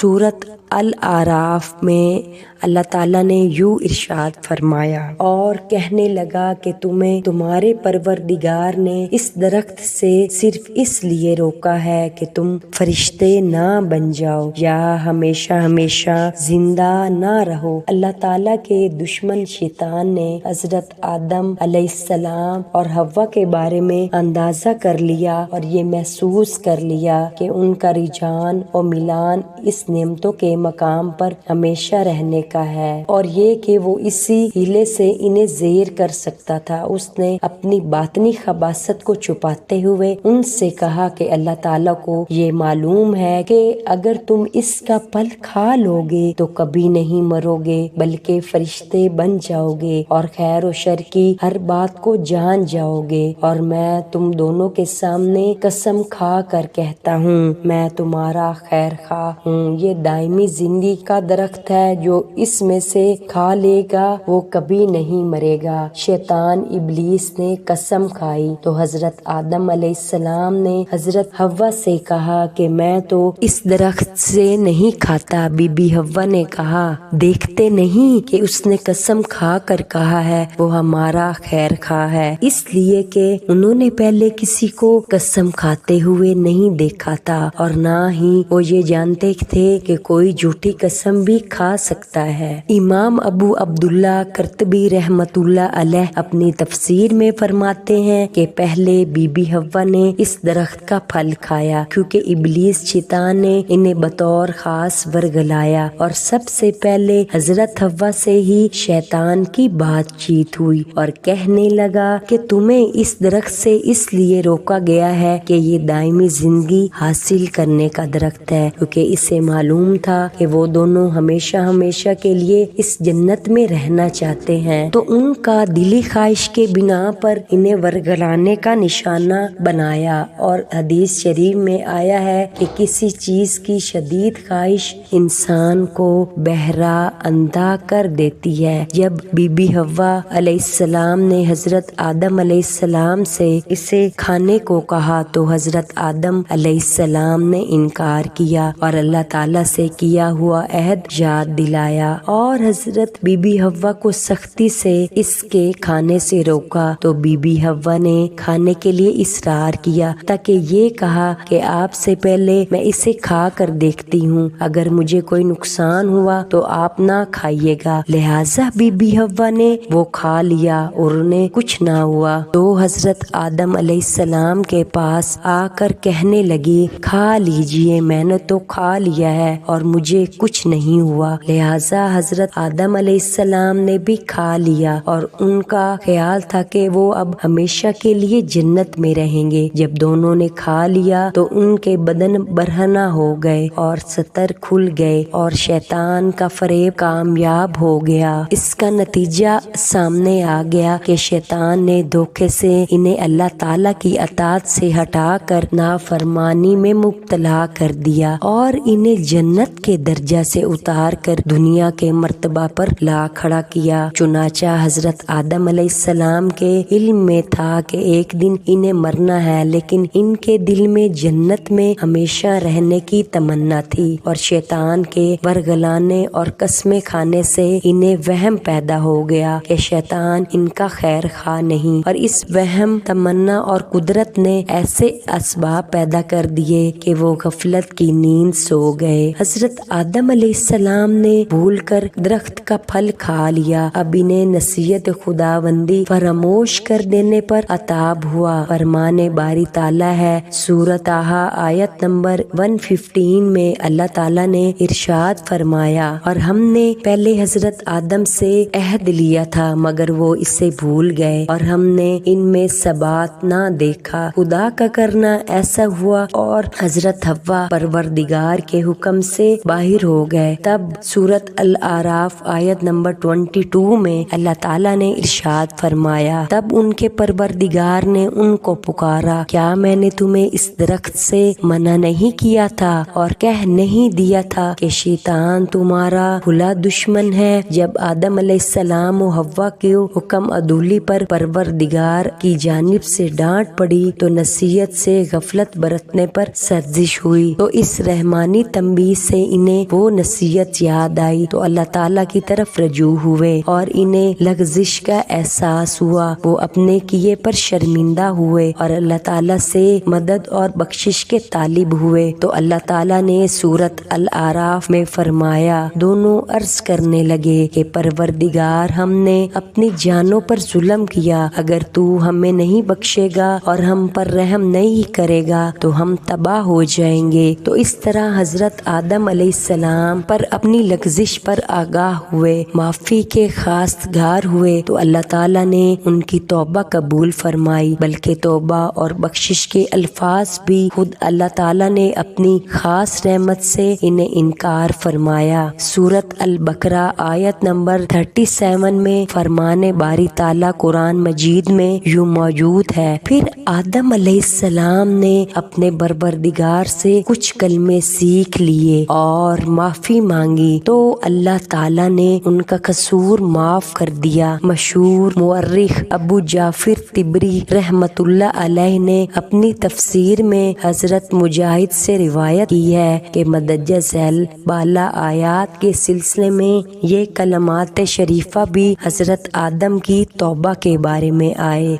سورۃ الاعراف میں اللہ تعالیٰ نے یوں ارشاد فرمایا، اور کہنے لگا کہ تمہیں تمہارے پروردگار نے اس درخت سے صرف اس لیے روکا ہے کہ تم فرشتے نہ بن جاؤ یا ہمیشہ ہمیشہ زندہ نہ رہو۔ اللہ تعالیٰ کے دشمن شیطان نے حضرت آدم علیہ السلام اور حوا کے بارے میں اندازہ کر لیا اور یہ محسوس کر لیا کہ ان کا رجحان و میلان اس نعمتوں کے مقام پر ہمیشہ رہنے کا ہے، اور یہ کہ وہ اسی ہیلے سے انہیں زیر کر سکتا تھا۔ اس نے اپنی باطنی خباثت کو چھپاتے ہوئے ان سے کہا کہ اللہ تعالیٰ کو یہ معلوم ہے کہ اگر تم اس کا پھل کھا لوگے تو کبھی نہیں مرو گے بلکہ فرشتے بن جاؤ گے اور خیر و شر کی ہر بات کو جان جاؤ گے، اور میں تم دونوں کے سامنے قسم کھا کر کہتا ہوں میں تمہارا خیر خواہ ہوں۔ یہ دائمی زندگی کا درخت ہے، جو اس میں سے کھا لے گا وہ کبھی نہیں مرے گا۔ شیطان ابلیس نے قسم کھائی تو حضرت آدم علیہ السلام نے حضرت حوا سے کہا کہ میں تو اس درخت سے نہیں کھاتا۔ بی بی حوا نے کہا، دیکھتے نہیں کہ اس نے قسم کھا کر کہا ہے وہ ہمارا خیر خواہ ہے، اس لیے کہ انہوں نے پہلے کسی کو قسم کھاتے ہوئے نہیں دیکھا تھا اور نہ ہی وہ یہ جانتے تھے کہ کوئی جھوٹی قسم بھی کھا سکتا ہے۔ امام ابو عبداللہ قرطبی رحمۃ اللہ علیہ اپنی تفسیر میں فرماتے ہیں کہ پہلے بی بی حوا نے اس درخت کا پھل کھایا کیونکہ ابلیس شیطان نے انہیں بطور خاص ورگلایا، اور سب سے پہلے حضرت حوا سے ہی شیطان کی بات چیت ہوئی اور کہنے لگا کہ تمہیں اس درخت سے اس لیے روکا گیا ہے کہ یہ دائمی زندگی حاصل کرنے کا درخت ہے، کیونکہ اسے معلوم تھا کہ وہ دونوں ہمیشہ ہمیشہ کے لیے اس جنت میں رہنا چاہتے ہیں، تو ان کا دلی خواہش کے بنا پر انہیں ورگلانے کا نشانہ بنایا۔ اور حدیث شریف میں آیا ہے کہ کسی چیز کی شدید خواہش انسان کو بہرا اندھا کر دیتی ہے۔ جب بی بی حوا علیہ السلام نے حضرت آدم علیہ السلام سے اسے کھانے کو کہا تو حضرت آدم علیہ السلام نے انکار کیا اور اللہ تعالیٰ سے کیا ہوا عہد یاد دلایا، اور حضرت بی بی حوا کو سختی سے اس کے کھانے سے روکا تو بی بی حوا نے کھانے کے لیے اصرار کیا تاکہ یہ کہا کہ آپ سے پہلے میں اسے کھا کر دیکھتی ہوں، اگر مجھے کوئی نقصان ہوا تو آپ نہ کھائیے گا۔ لہٰذا بی بی حوا نے وہ کھا لیا اور انہیں کچھ نہ ہوا، تو حضرت آدم علیہ السلام کے پاس آ کر کہنے لگی، کھا لیجئے، میں نے تو کھا لیا ہے اور مجھے کچھ نہیں ہوا۔ لہٰذا حضرت آدم علیہ السلام نے بھی کھا لیا اور ان کا خیال تھا کہ وہ اب ہمیشہ کے لیے جنت میں رہیں گے۔ جب دونوں نے کھا لیا تو ان کے بدن برہنہ ہو گئے اور ستر کھل گئے اور شیطان کا فریب کامیاب ہو گیا۔ اس کا نتیجہ سامنے آ گیا کہ شیطان نے دھوکے سے انہیں اللہ تعالیٰ کی اطاعت سے ہٹا کر نافرمانی میں مبتلا کر دیا اور انہیں جنت کے درجہ سے اتار کر دنیا کے مرتبہ پر لا کھڑا کیا۔ چنانچہ حضرت آدم علیہ السلام کے علم میں تھا کہ ایک دن انہیں مرنا ہے، لیکن ان کے دل میں جنت میں ہمیشہ رہنے کی تمنا تھی، اور شیطان کے ورگلانے اور قسمیں کھانے سے انہیں وہم پیدا ہو گیا کہ شیطان ان کا خیر خواہ نہیں، اور اس وہم، تمنا اور قدرت نے ایسے اسباب پیدا کر دیے کہ وہ غفلت کی نیند سو گئے۔ حضرت آدم علیہ السلام نے بھول کر درخت کا پھل کھا لیا، اب انہیں نصیحت خداوندی فراموش کر دینے پر عتاب ہوا۔ فرمان باری تعالیٰ ہے، سورۃ طٰہٰ آیت نمبر 115 میں اللہ تعالیٰ نے ارشاد فرمایا، اور ہم نے پہلے حضرت آدم سے عہد لیا تھا مگر وہ اسے بھول گئے اور ہم نے ان میں ثبات نہ دیکھا۔ خدا کا کرنا ایسا ہوا اور حضرت حوا پروردگار کے حکم سے باہر ہو گئے۔ تب سورۃ الاعراف آیت نمبر 22 میں اللہ تعالیٰ نے ارشاد فرمایا، تب ان کے پروردگار نے ان کو پکارا، کیا میں نے تمہیں اس درخت سے منع نہیں کیا تھا اور کہہ نہیں دیا تھا کہ شیطان تمہارا کھلا دشمن ہے؟ جب آدم علیہ السلام و حوا کے حکم عدولی پر پروردگار کی جانب سے ڈانٹ پڑی تو نصیحت سے غفلت برتنے پر سرزش ہوئی، تو اس رحمانی تنبیہ لمبی سے انہیں وہ نصیحت یاد آئی تو اللہ تعالیٰ کی طرف رجوع ہوئے اور انہیں لغزش کا احساس ہوا۔ وہ اپنے کیے پر شرمندہ ہوئے اور اللہ تعالیٰ سے مدد اور بخشش کے طالب ہوئے تو اللہ تعالیٰ نے سورۃ الاعراف میں فرمایا، دونوں عرض کرنے لگے کہ پروردگار، ہم نے اپنی جانوں پر ظلم کیا، اگر تو ہمیں نہیں بخشے گا اور ہم پر رحم نہیں کرے گا تو ہم تباہ ہو جائیں گے۔ تو اس طرح حضرت آدم علیہ السلام پر اپنی لغزش پر آگاہ ہوئے، معافی کے خواستگار ہوئے تو اللہ تعالیٰ نے ان کی توبہ قبول فرمائی، بلکہ توبہ اور بخشش کے الفاظ بھی خود اللہ تعالیٰ نے اپنی خاص رحمت سے انہیں انکار فرمایا۔ سورۃ البقرہ آیت نمبر 37 میں فرمان باری تعالیٰ قرآن مجید میں یوں موجود ہے، پھر آدم علیہ السلام نے اپنے پروردگار سے کچھ کلمے سیکھ لیے اور معافی مانگی تو اللہ تعالیٰ نے ان کا قصور معاف کر دیا۔ مشہور مورخ ابو جعفر طبری رحمت اللہ علیہ نے اپنی تفسیر میں حضرت مجاہد سے روایت کی ہے کہ مدرجہ ذیل بالا آیات کے سلسلے میں یہ کلمات شریفہ بھی حضرت آدم کی توبہ کے بارے میں آئے۔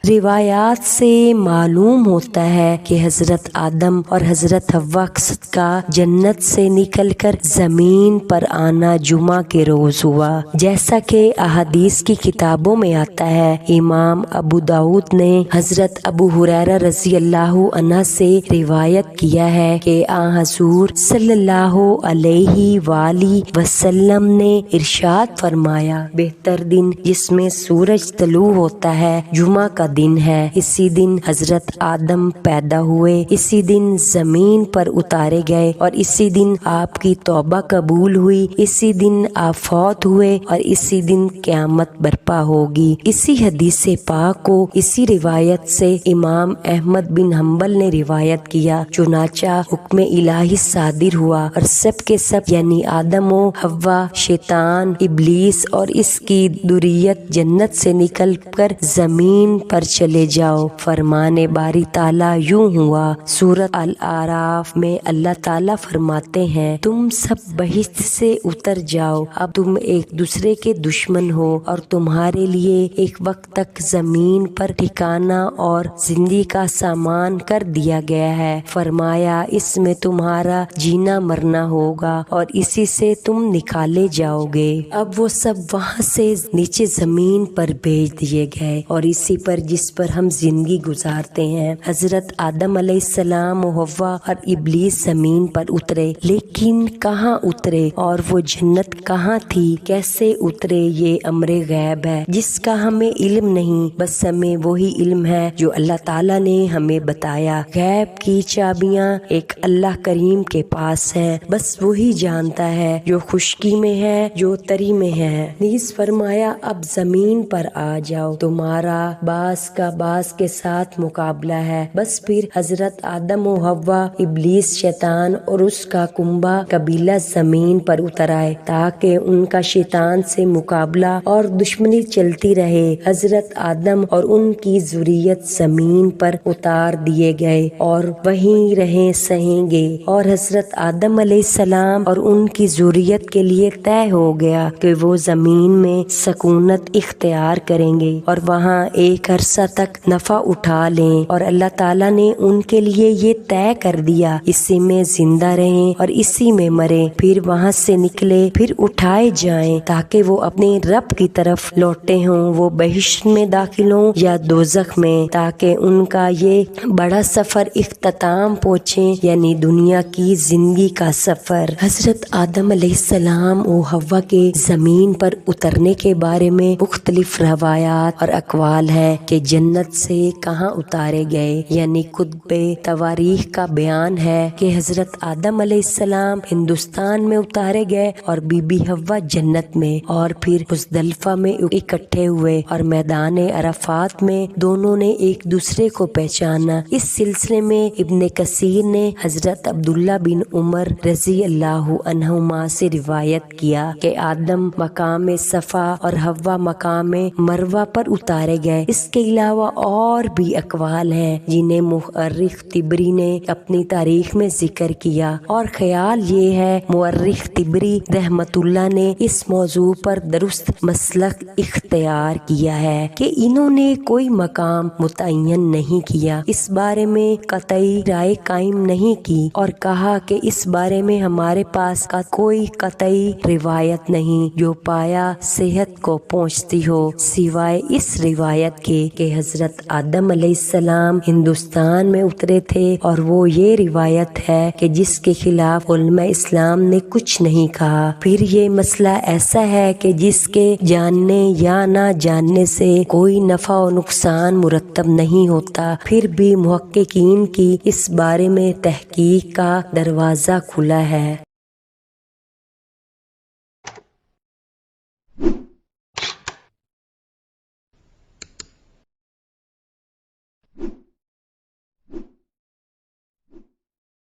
روایات سے معلوم ہوتا ہے کہ حضرت آدم اور حضرت حوا کا جنت سے نکل کر زمین پر آنا جمعہ کے روز ہوا، جیسا کہ احادیث کی کتابوں میں آتا ہے۔ امام ابو داؤد نے حضرت ابو ہریرہ رضی اللہ عنہ سے روایت کیا ہے کہ حضور صلی اللہ علیہ وآلہ وسلم نے ارشاد فرمایا، بہتر دن جس میں سورج طلوع ہوتا ہے جمعہ کا دن ہے، اسی دن حضرت آدم پیدا ہوئے، اسی دن زمین پر اتارے گئے اور اسی دن آپ کی توبہ قبول ہوئی، اسی دن آپ فوت ہوئے اور اسی دن قیامت برپا ہوگی۔ اسی حدیث پاک کو اسی روایت سے امام احمد بن حنبل نے روایت کیا، چنانچہ حکم الہی صادر ہوا اور سب کے سب یعنی آدم و حوا، شیطان، ابلیس اور اس کی ذریت جنت سے نکل کر زمین پر چلے جاؤ۔ فرمان باری تعالیٰ یوں ہوا۔ سورۃ الاعراف میں اللہ تعالیٰ فرماتے ہیں، تم سب بہشت سے اتر جاؤ، اب تم ایک دوسرے کے دشمن ہو اور تمہارے لیے ایک وقت تک زمین پر ٹھکانہ اور زندگی کا سامان کر دیا گیا ہے۔ فرمایا، اس میں تمہارا جینا مرنا ہوگا اور اسی سے تم نکالے جاؤ گے۔ اب وہ سب وہاں سے نیچے زمین پر بھیج دیے گئے اور اسی پر جس پر ہم زندگی گزارتے ہیں حضرت آدم علیہ السلام و حوا اور ابلیس زمین پر اترے، لیکن کہاں اترے اور وہ جنت کہاں تھی، کیسے اترے، یہ امر غیب ہے جس کا ہمیں علم نہیں، بس ہمیں وہی علم ہے جو اللہ تعالیٰ نے ہمیں بتایا۔ غیب کی چابیاں ایک اللہ کریم کے پاس ہیں، بس وہی جانتا ہے جو خشکی میں ہے، جو تری میں ہے۔ نیز فرمایا، اب زمین پر آ جاؤ، تمہارا باس کا باس کے ساتھ مقابلہ ہے۔ بس پھر حضرت آدم و حوا، ابلیس شیطان اور اس کا کنبہ قبیلہ زمین پر اتر آئے تاکہ ان کا شیطان سے مقابلہ اور دشمنی چلتی رہے۔ حضرت آدم اور ان کی ذریت زمین پر اتار دیے گئے اور وہیں رہیں سہیں گے، اور حضرت آدم علیہ السلام اور ان کی ذریت کے لیے طے ہو گیا کہ وہ زمین میں سکونت اختیار کریں گے اور وہاں ایک عرصہ تک نفع اٹھا لیں، اور اللہ تعالیٰ نے ان کے لیے یہ طے کر دیا، اسی میں زندہ رہیں اور اسی میں مریں، پھر وہاں سے نکلے، پھر اٹھائے جائیں تاکہ وہ اپنے رب کی طرف لوٹے ہوں، وہ بہشت میں داخل ہوں یا دوزخ میں، تاکہ ان کا یہ بڑا سفر اختتام پہنچے، یعنی دنیا کی زندگی کا سفر۔ حضرت آدم علیہ السلام و حوا کے زمین پر اترنے کے بارے میں مختلف روایات اور اقوال ہیں کہ جنت سے کہاں اتارے گئے، یعنی کتب تواریخ کا بیان ہے کہ حضرت آدم علیہ السلام ہندوستان میں اتارے گئے اور بی بی حوا جنت میں، اور پھر مزدلفہ میں اکٹھے ہوئے اور میدان عرفات میں دونوں نے ایک دوسرے کو پہچانا۔ اس سلسلے میں ابن کثیر نے حضرت عبداللہ بن عمر رضی اللہ عنہما سے روایت کیا کہ آدم مقام صفا اور حوا مقام مروہ پر اتارے گئے۔ اس کے علاوہ اور بھی اقوال ہیں جنہیں مورخ طبری نے اپنی تاریخ میں ذکر کیا، اور خیال یہ ہے مورخ طبری رحمت اللہ نے اس موضوع پر درست مسلک اختیار کیا ہے کہ انہوں نے کوئی مقام متعین نہیں کیا، اس بارے میں قطعی رائے قائم نہیں کی، اور کہا کہ اس بارے میں ہمارے پاس کوئی قطعی روایت نہیں جو پایا صحت کو پہنچتی ہو، سوائے اس روایت کے کہ حضرت آدم علیہ السلام ہندوستان میں اترے تھے، اور وہ یہ روایت ہے کہ جس کے خلاف علماء اسلام نے کچھ نہیں کہا۔ پھر یہ مسئلہ ایسا ہے کہ جس کے جاننے یا نہ جاننے سے کوئی نفع و نقصان مرتب نہیں ہوتا، پھر بھی محققین کی اس بارے میں تحقیق کا دروازہ کھلا ہے۔